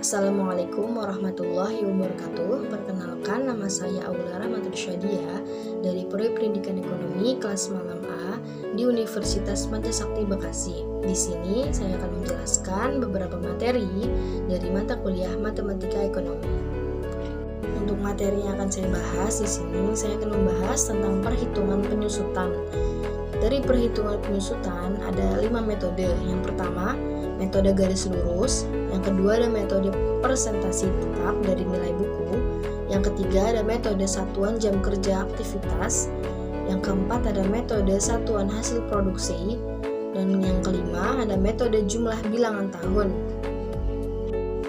Assalamualaikum warahmatullahi wabarakatuh. Perkenalkan, nama saya Aulara Matrusyadia dari Prodi Pendidikan Ekonomi kelas malam A di Universitas Mancasakti Bekasi. Di sini saya akan menjelaskan beberapa materi dari mata kuliah Matematika Ekonomi. Untuk materi yang akan saya bahas di sini, saya akan membahas tentang perhitungan penyusutan. Dari perhitungan penyusutan ada 5 metode. Yang pertama, metode garis lurus. Yang kedua ada metode persentase tetap dari nilai buku. Yang ketiga ada metode satuan jam kerja aktivitas. Yang keempat ada metode satuan hasil produksi. Dan yang kelima ada metode jumlah bilangan tahun.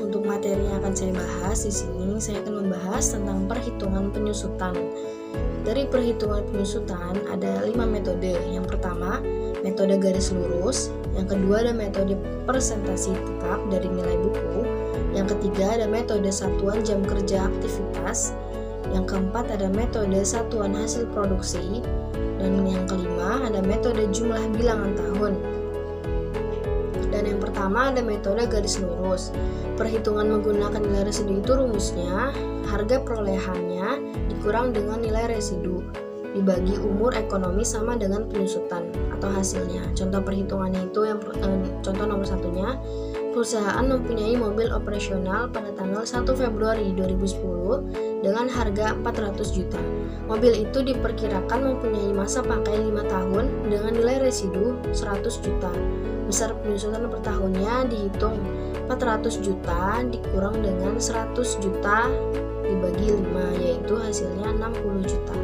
Untuk materi yang akan saya bahas di sini, saya akan membahas tentang perhitungan penyusutan. Dari perhitungan penyusutan ada 5 metode. Yang pertama, metode garis lurus. Yang kedua ada metode persentase tetap dari nilai buku. Yang ketiga ada metode satuan jam kerja aktivitas. Yang keempat ada metode satuan hasil produksi. Dan yang kelima ada metode jumlah bilangan tahun. Dan yang pertama ada metode garis lurus. Perhitungan menggunakan nilai residu itu rumusnya harga perolehannya dikurang dengan nilai residu dibagi umur ekonomi sama dengan penyusutan atau hasilnya. Contoh perhitungannya itu contoh nomor satunya, perusahaan mempunyai mobil operasional pada tanggal 1 Februari 2010 dengan harga 400 juta. Mobil itu diperkirakan mempunyai masa pakai 5 tahun dengan nilai residu 100 juta. Besar penyusutan per tahunnya dihitung 400 juta dikurang dengan 100 juta dibagi 5, yaitu hasilnya 60 juta.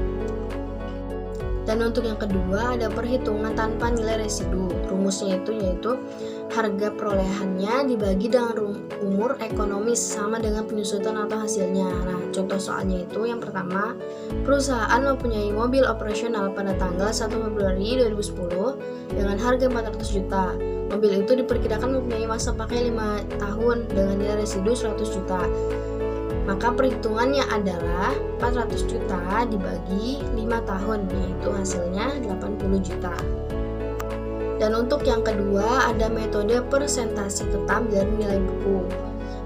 Dan untuk yang kedua ada perhitungan tanpa nilai residu. Rumusnya yaitu harga perolehannya dibagi dengan umur ekonomis sama dengan penyusutan atau hasilnya. Nah, contoh soalnya itu yang pertama, perusahaan mempunyai mobil operasional pada tanggal 1 Februari 2010 dengan harga 400 juta. Mobil itu diperkirakan mempunyai masa pakai 5 tahun dengan nilai residu 100 juta. Maka perhitungannya adalah 400 juta dibagi 5 tahun, yaitu hasilnya 80 juta. Dan untuk yang kedua ada metode persentase tetap dari nilai buku.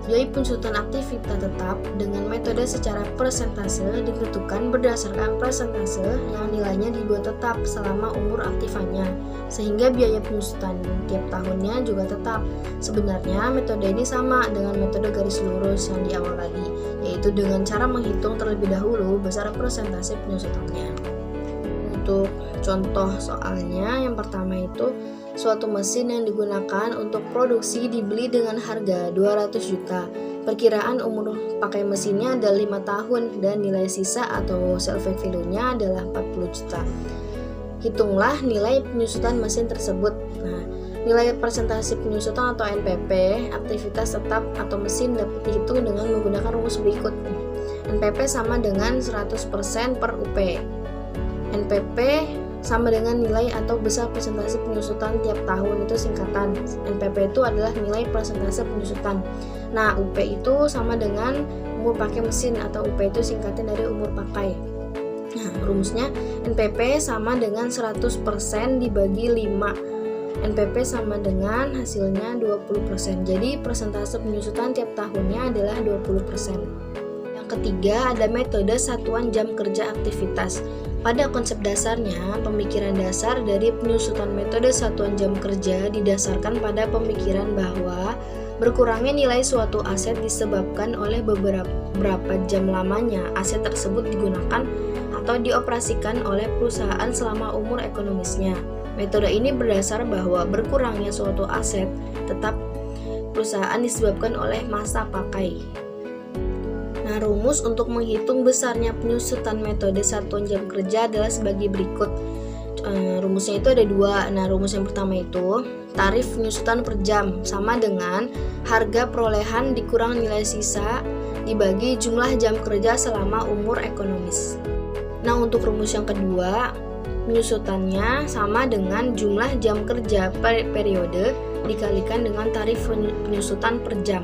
Biaya penyusutan aktivitas tetap dengan metode secara persentase ditentukan berdasarkan persentase yang nilainya dibuat tetap selama umur aktifannya, sehingga biaya penyusutan tiap tahunnya juga tetap. Sebenarnya metode ini sama dengan metode garis lurus yang di awal tadi, yaitu dengan cara menghitung terlebih dahulu besar persentase penyusutannya. Untuk contoh soalnya, yang pertama itu suatu mesin yang digunakan untuk produksi dibeli dengan harga 200 juta. Perkiraan umur pakai mesinnya adalah 5 tahun dan nilai sisa atau salvage value-nya adalah 40 juta. Hitunglah nilai penyusutan mesin tersebut. Nah, nilai persentase penyusutan atau NPP aktivitas tetap atau mesin dapat dihitung dengan menggunakan rumus berikut. NPP sama dengan 100% per UP. NPP sama dengan nilai atau besar persentase penyusutan tiap tahun, itu singkatan. NPP itu adalah nilai persentase penyusutan. Nah, UP itu sama dengan umur pakai mesin atau UP itu singkatan dari umur pakai. Nah, rumusnya NPP sama dengan 100% dibagi 5. NPP sama dengan hasilnya 20%. Jadi persentase penyusutan tiap tahunnya adalah 20%. Yang ketiga ada metode satuan jam kerja aktivitas. Pada konsep dasarnya, pemikiran dasar dari penyusutan metode satuan jam kerja didasarkan pada pemikiran bahwa berkurangnya nilai suatu aset disebabkan oleh beberapa jam lamanya aset tersebut digunakan atau dioperasikan oleh perusahaan selama umur ekonomisnya. Metode ini berdasar bahwa berkurangnya suatu aset tetap perusahaan disebabkan oleh masa pakai. Nah, rumus untuk menghitung besarnya penyusutan metode satuan jam kerja adalah sebagai berikut. Rumusnya itu ada 2. Nah, rumus yang pertama itu tarif penyusutan per jam sama dengan harga perolehan dikurang nilai sisa dibagi jumlah jam kerja selama umur ekonomis. Nah, untuk rumus yang kedua, penyusutannya sama dengan jumlah jam kerja per periode dikalikan dengan tarif penyusutan per jam.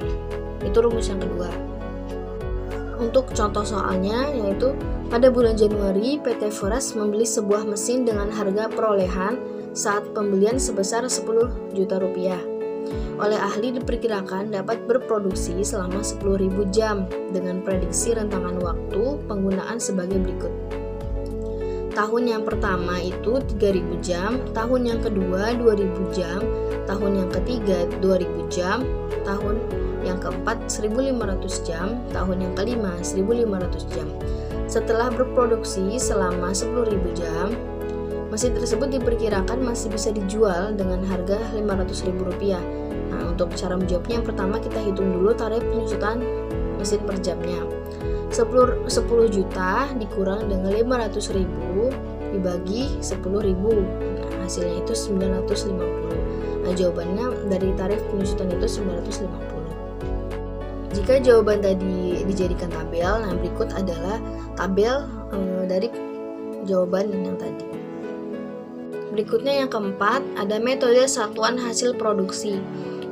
Itu rumus yang kedua. Untuk contoh soalnya yaitu pada bulan Januari PT Foras membeli sebuah mesin dengan harga perolehan saat pembelian sebesar 10 juta rupiah. oleh ahli diperkirakan dapat berproduksi selama 10.000 jam dengan prediksi rentangan waktu penggunaan sebagai berikut. Tahun yang pertama itu 3.000 jam, tahun yang kedua 2.000 jam, tahun yang ketiga 2.000 jam, tahun yang keempat 1.500 jam, tahun yang kelima 1.500 jam. Setelah berproduksi selama 10.000 jam, mesin tersebut diperkirakan masih bisa dijual dengan harga Rp500.000. Nah, untuk cara menjawabnya yang pertama kita hitung dulu tarif penyusutan mesin per jamnya. 10 juta dikurang dengan 500.000 dibagi 10.000. Nah, hasilnya itu 950. Nah, jawabannya dari tarif penyusutan itu 950. Jika jawaban tadi dijadikan tabel, nah berikut adalah tabel dari jawaban yang tadi. Berikutnya yang keempat, ada metode satuan hasil produksi.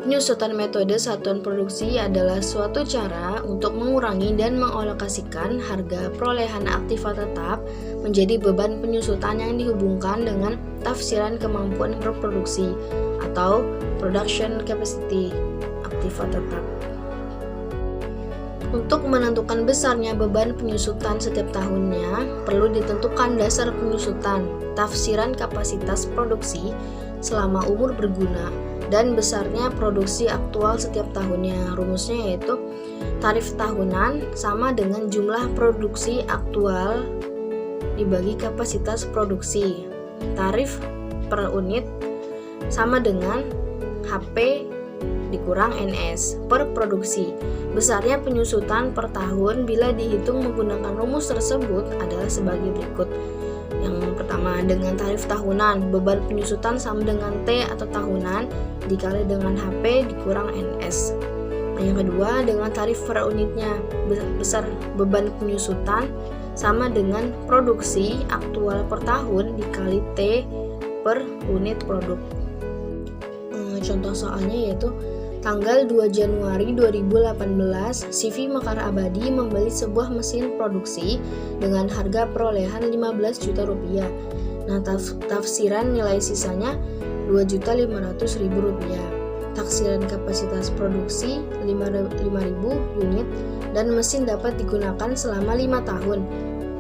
Penyusutan metode satuan produksi adalah suatu cara untuk mengurangi dan mengalokasikan harga perolehan aktiva tetap menjadi beban penyusutan yang dihubungkan dengan tafsiran kemampuan berproduksi atau production capacity aktiva tetap. Untuk menentukan besarnya beban penyusutan setiap tahunnya, perlu ditentukan dasar penyusutan, tafsiran kapasitas produksi selama umur berguna, dan besarnya produksi aktual setiap tahunnya. Rumusnya yaitu tarif tahunan sama dengan jumlah produksi aktual dibagi kapasitas produksi. Tarif per unit sama dengan HP dikurang NS per produksi. Besarnya penyusutan per tahun bila dihitung menggunakan rumus tersebut adalah sebagai berikut. Yang pertama, dengan tarif tahunan, beban penyusutan sama dengan T atau tahunan dikali dengan HP dikurang NS. Nah, yang kedua, dengan tarif per unitnya, besar beban penyusutan sama dengan produksi aktual per tahun dikali T per unit produk. Contoh soalnya yaitu tanggal 2 Januari 2018, CV Mekar Abadi membeli sebuah mesin produksi dengan harga perolehan Rp15 juta. Nah, tafsiran nilai sisanya Rp2.500.000. Taksiran kapasitas produksi 5.000 unit dan mesin dapat digunakan selama 5 tahun.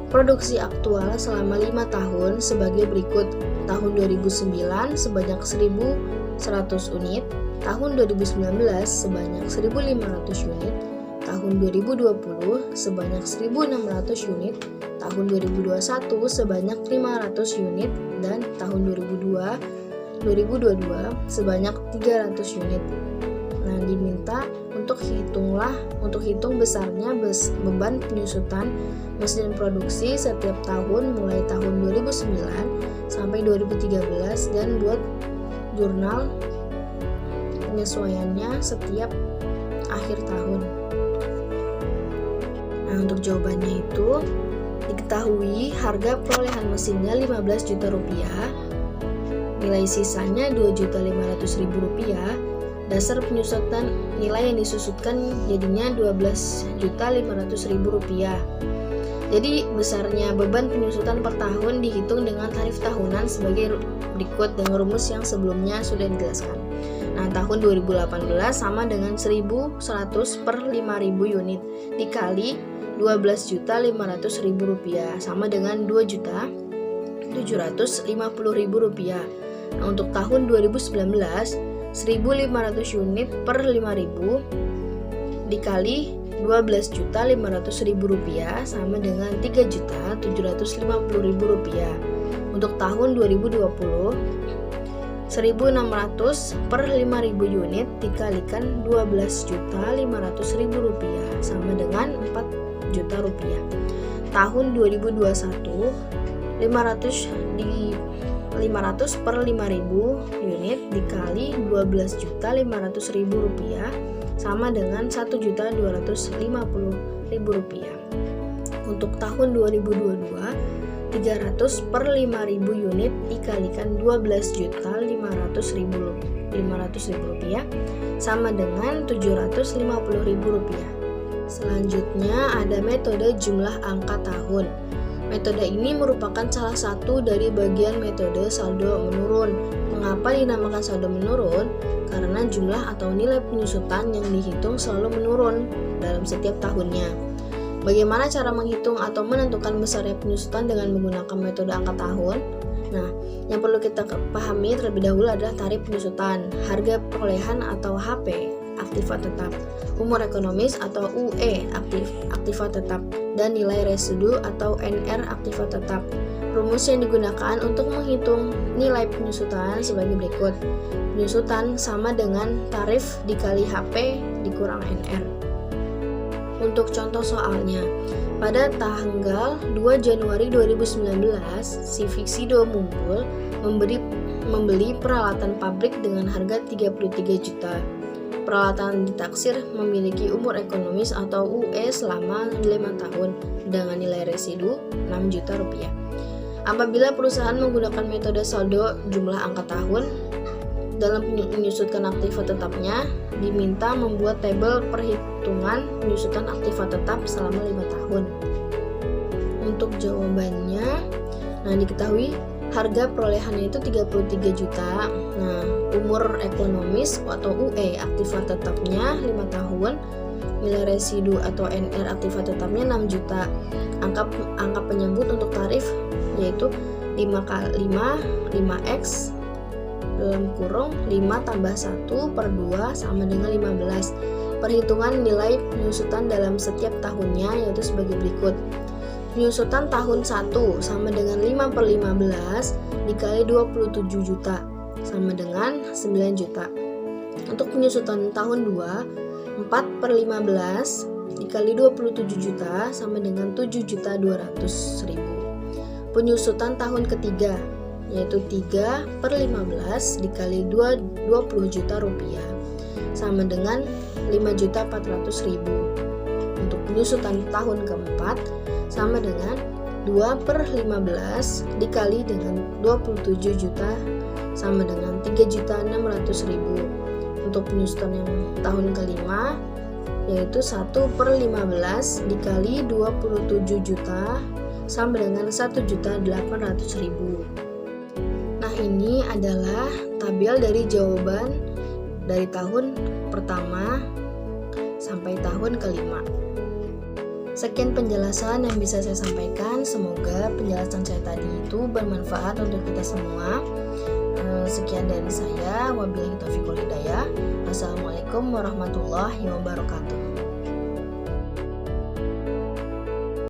Produksi aktual selama 5 tahun sebagai berikut. Tahun 2009 sebanyak 1.100 unit, tahun 2019 sebanyak 1.500 unit, tahun 2020 sebanyak 1.600 unit, tahun 2021 sebanyak 500 unit, dan tahun 2022 sebanyak 300 unit. Nah, diminta untuk hitung besarnya beban penyusutan mesin produksi setiap tahun mulai tahun 2009 sampai 2013 dan buat jurnal penyesuaiannya setiap akhir tahun. Nah, untuk jawabannya itu diketahui harga perolehan mesinnya Rp15 juta, nilai sisanya Rp2.500.000, dasar penyusutan nilai yang disusutkan jadinya Rp12.500.000. Jadi besarnya beban penyusutan per tahun dihitung dengan tarif tahunan sebagai berikut dengan rumus yang sebelumnya sudah dijelaskan. Nah, tahun 2018 sama dengan 1.100 per 5.000 unit dikali Rp12.500.000 sama dengan Rp2.750.000. Nah, untuk tahun 2019 1.500 unit per 5.000 dikali Rp12.500.000 sama dengan Rp3.750.000. Untuk tahun 2020 1.600 per 5.000 unit dikalikan Rp12.500.000 sama dengan Rp4 juta. Tahun 2021 500 per 5.000 unit dikali Rp12.500.000 sama dengan Rp1.250.000. Untuk tahun 2022 300 per 5.000 unit dikalikan Rp12.500.000 sama dengan Rp750.000. Selanjutnya ada metode jumlah angka tahun. Metode ini merupakan salah satu dari bagian metode saldo menurun. Mengapa dinamakan saldo menurun? Karena jumlah atau nilai penyusutan yang dihitung selalu menurun dalam setiap tahunnya. Bagaimana cara menghitung atau menentukan besarnya penyusutan dengan menggunakan metode angka tahun? Nah, yang perlu kita pahami terlebih dahulu adalah tarif penyusutan, harga perolehan atau HP, aktiva tetap, umur ekonomis atau UE, aktiva tetap, dan nilai residu atau NR, aktiva tetap. Rumus yang digunakan untuk menghitung nilai penyusutan sebagai berikut. Penyusutan sama dengan tarif dikali HP dikurang NR. Untuk contoh soalnya, pada tanggal 2 Januari 2019, si Fixido Mumpul membeli peralatan pabrik dengan harga 33 juta. Peralatan ditaksir memiliki umur ekonomis atau UE selama 5 tahun dengan nilai residu 6 juta rupiah. Apabila perusahaan menggunakan metode saldo jumlah angka tahun, dalam menyusutkan aktiva tetapnya, diminta membuat tabel perhitungan penyusutan aktiva tetap selama 5 tahun. Untuk jawabannya, diketahui harga perolehannya itu 33 juta. Umur ekonomis atau UE aktiva tetapnya 5 tahun, nilai residu atau NR aktiva tetapnya 6 juta. Angka penyebut untuk tarif yaitu 5x dalam kurung 5 tambah 1 per 2 sama dengan 15. Perhitungan nilai penyusutan dalam setiap tahunnya yaitu sebagai berikut. Penyusutan tahun 1 sama dengan 5 per 15 dikali 27 juta sama dengan 9 juta. Untuk penyusutan tahun 2, 4 per 15 dikali 27 juta sama dengan 7.200.000. Penyusutan tahun ketiga yaitu 3 per 15 dikali 20 juta rupiah sama dengan 5.400.000. Untuk penyusutan tahun keempat sama dengan 2 per 15 dikali dengan 27 juta sama dengan 3.600.000. Untuk penyusutan yang tahun kelima yaitu 1 per 15 dikali 27 juta sama dengan 1.800.000. Nah, ini adalah tabel dari jawaban dari tahun pertama sampai tahun kelima. Sekian penjelasan yang bisa saya sampaikan. Semoga penjelasan saya tadi itu bermanfaat untuk kita semua. Sekian dari saya. Wabillahi taufiq wal hidayah. Wassalamualaikum warahmatullahi wabarakatuh.